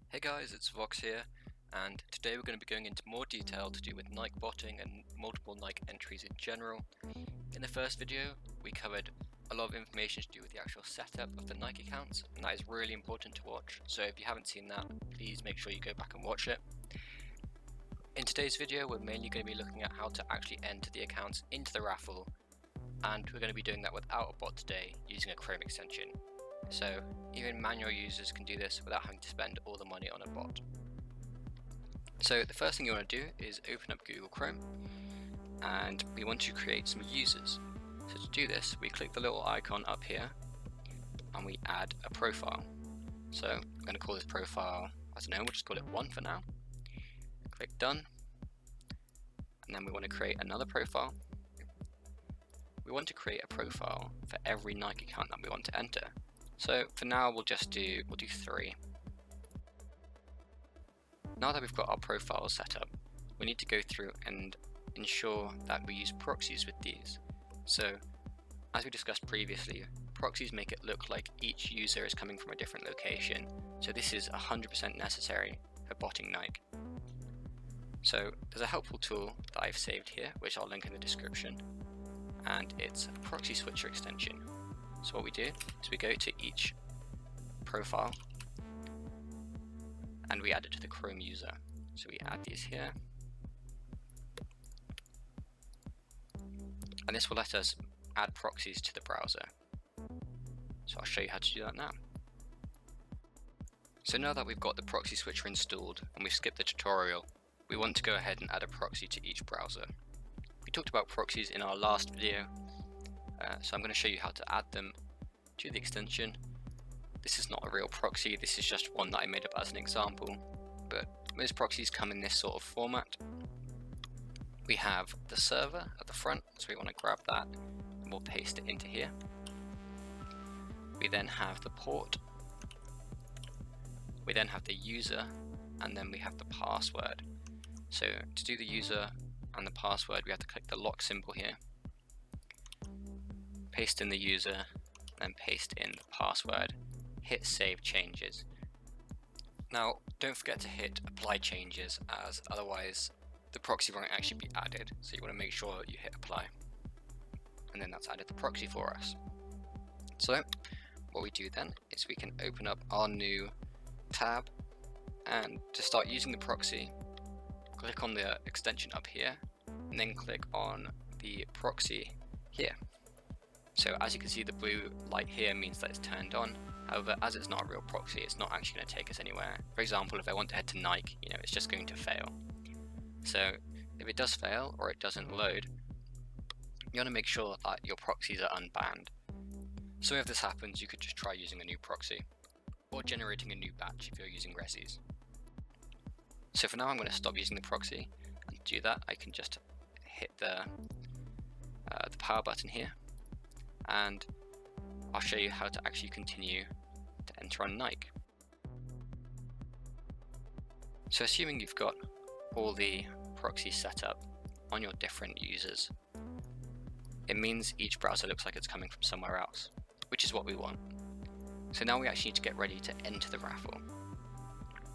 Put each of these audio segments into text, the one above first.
Hey guys, it's Vox here, and today we're going to be going into more detail to do with Nike botting and multiple Nike entries in general. In the first video, we covered a lot of information to do with the actual setup of the Nike accounts, and that is really important to watch, so if you haven't seen that, please make sure you go back and watch it. In today's video, we're mainly going to be looking at how to actually enter the accounts into the raffle, and we're going to be doing that without a bot today, using a Chrome extension. So even manual users can do this without having to spend all the money on a bot. So the first thing you want to do is open up Google Chrome, and we want to create some users. So to do this, we click the little icon up here and we add a profile. So I'm going to call this profile, I don't know, we'll just call it 1 for now. Click done, and then we want to create another profile. We want to create a profile for every Nike account that we want to enter. So for now we'll do 3. Now that we've got our profile set up, we need to go through and ensure that we use proxies with these. So as we discussed previously, proxies make it look like each user is coming from a different location. So this is 100% necessary for botting Nike. So there's a helpful tool that I've saved here, which I'll link in the description, and it's a proxy switcher extension. So what we do is we go to each profile and we add it to the Chrome user. So we add these here, and this will let us add proxies to the browser. So I'll show you how to do that now. So now that we've got the proxy switcher installed and we've skipped the tutorial, we want to go ahead and add a proxy to each browser. We talked about proxies in our last video, so I'm going to show you how to add them to the extension. This is not a real proxy, this is just one that I made up as an example, but most proxies come in this sort of format. We have the server at the front, so we want to grab that and we'll paste it into here. We then have the port, we then have the user, and then we have the password. So to do the user and the password, we have to click the lock symbol here, paste in the user, then paste in the password, hit save changes. Now don't forget to hit apply changes, as otherwise the proxy won't actually be added, so you want to make sure that you hit apply, and then that's added the proxy for us. So what we do then is we can open up our new tab, and to start using the proxy, click on the extension up here and then click on the proxy here. So as you can see, the blue light here means that it's turned on. However, as it's not a real proxy, it's not actually going to take us anywhere. For example, if I want to head to Nike, it's just going to fail. So if it does fail or it doesn't load, you want to make sure that your proxies are unbanned. So if this happens, you could just try using a new proxy or generating a new batch if you're using resis. So for now I'm going to stop using the proxy, and to do that I can just hit the power button here, and I'll show you how to actually continue to enter on Nike. So assuming you've got all the proxies set up on your different users, it means each browser looks like it's coming from somewhere else, which is what we want. So now we actually need to get ready to enter the raffle.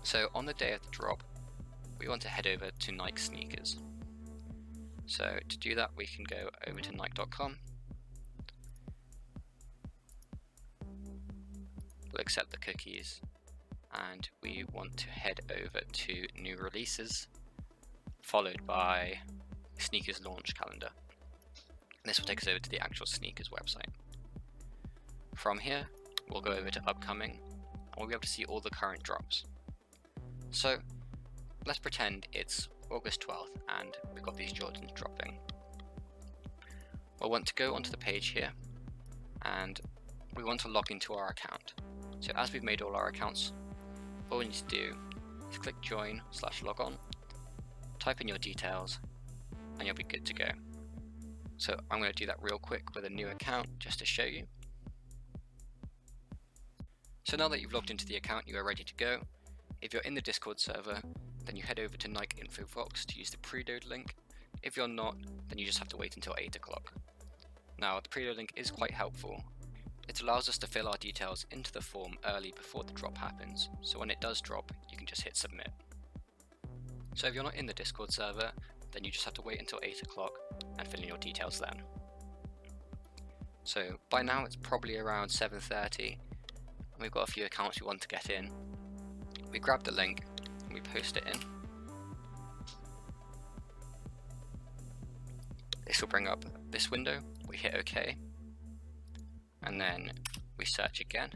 So on the day of the drop, we want to head over to Nike Sneakers. So to do that, we can go over to nike.com. We'll accept the cookies, and we want to head over to new releases, followed by sneakers launch calendar. And this will take us over to the actual sneakers website. From here, we'll go over to upcoming, and we'll be able to see all the current drops. So let's pretend it's August 12th and we've got these Jordans dropping. We'll want to go onto the page here, and we want to log into our account. So as we've made all our accounts, all we need to do is click join/logon, type in your details, and you'll be good to go. So I'm going to do that real quick with a new account just to show you. So now that you've logged into the account, you are ready to go. If you're in the Discord server, then you head over to Nike Info Vox to use the preload link. If you're not, then you just have to wait until 8 o'clock. Now the preload link is quite helpful. It allows us to fill our details into the form early before the drop happens, so when it does drop, you can just hit submit. So if you're not in the Discord server, then you just have to wait until 8 o'clock and fill in your details then. So by now it's probably around 7:30, and we've got a few accounts we want to get in. We grab the link and we post it in. This will bring up this window, we hit OK, and then we search again.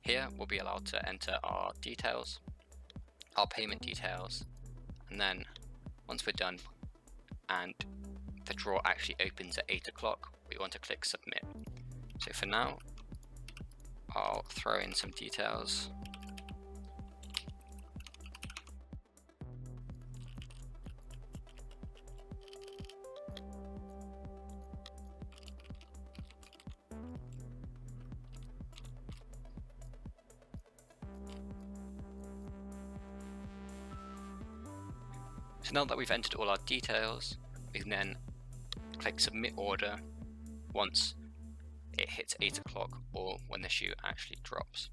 Here we'll be allowed to enter our details, our payment details, and then once we're done and the draw actually opens at 8 o'clock, we want to click submit. So for now, I'll throw in some details. So now that we've entered all our details, we can then click submit order once it hits 8 o'clock or when the shoe actually drops.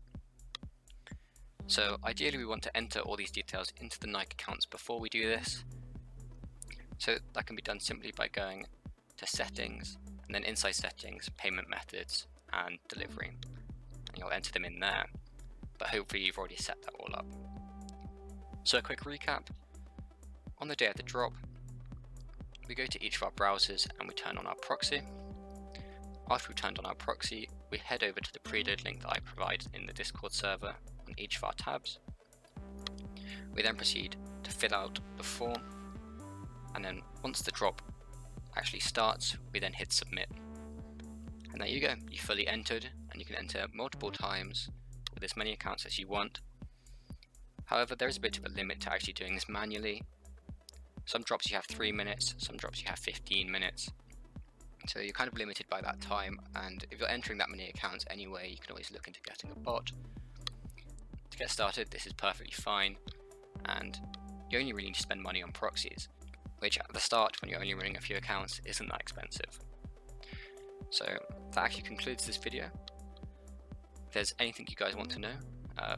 So ideally we want to enter all these details into the Nike accounts before we do this. So that can be done simply by going to settings, and then inside settings, payment methods and delivery. And you'll enter them in there, but hopefully you've already set that all up. So a quick recap. On the day of the drop, we go to each of our browsers and we turn on our proxy. After we've turned on our proxy, we head over to the preload link that I provided in the Discord server on each of our tabs. We then proceed to fill out the form, and then once the drop actually starts, we then hit submit. And there you go, you fully entered, and you can enter multiple times with as many accounts as you want. However, there is a bit of a limit to actually doing this manually. Some drops you have 3 minutes, some drops you have 15 minutes. So you're kind of limited by that time, and if you're entering that many accounts anyway, you can always look into getting a bot. To get started, this is perfectly fine, and you only really need to spend money on proxies, which at the start, when you're only running a few accounts, isn't that expensive. So that actually concludes this video. If there's anything you guys want to know,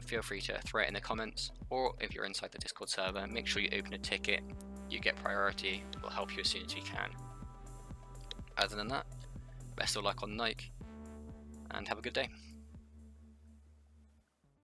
feel free to throw it in the comments, or if you're inside the Discord server, make sure you open a ticket. You get priority, we'll help you as soon as we can. Other than that, best of luck on Nike, and have a good day.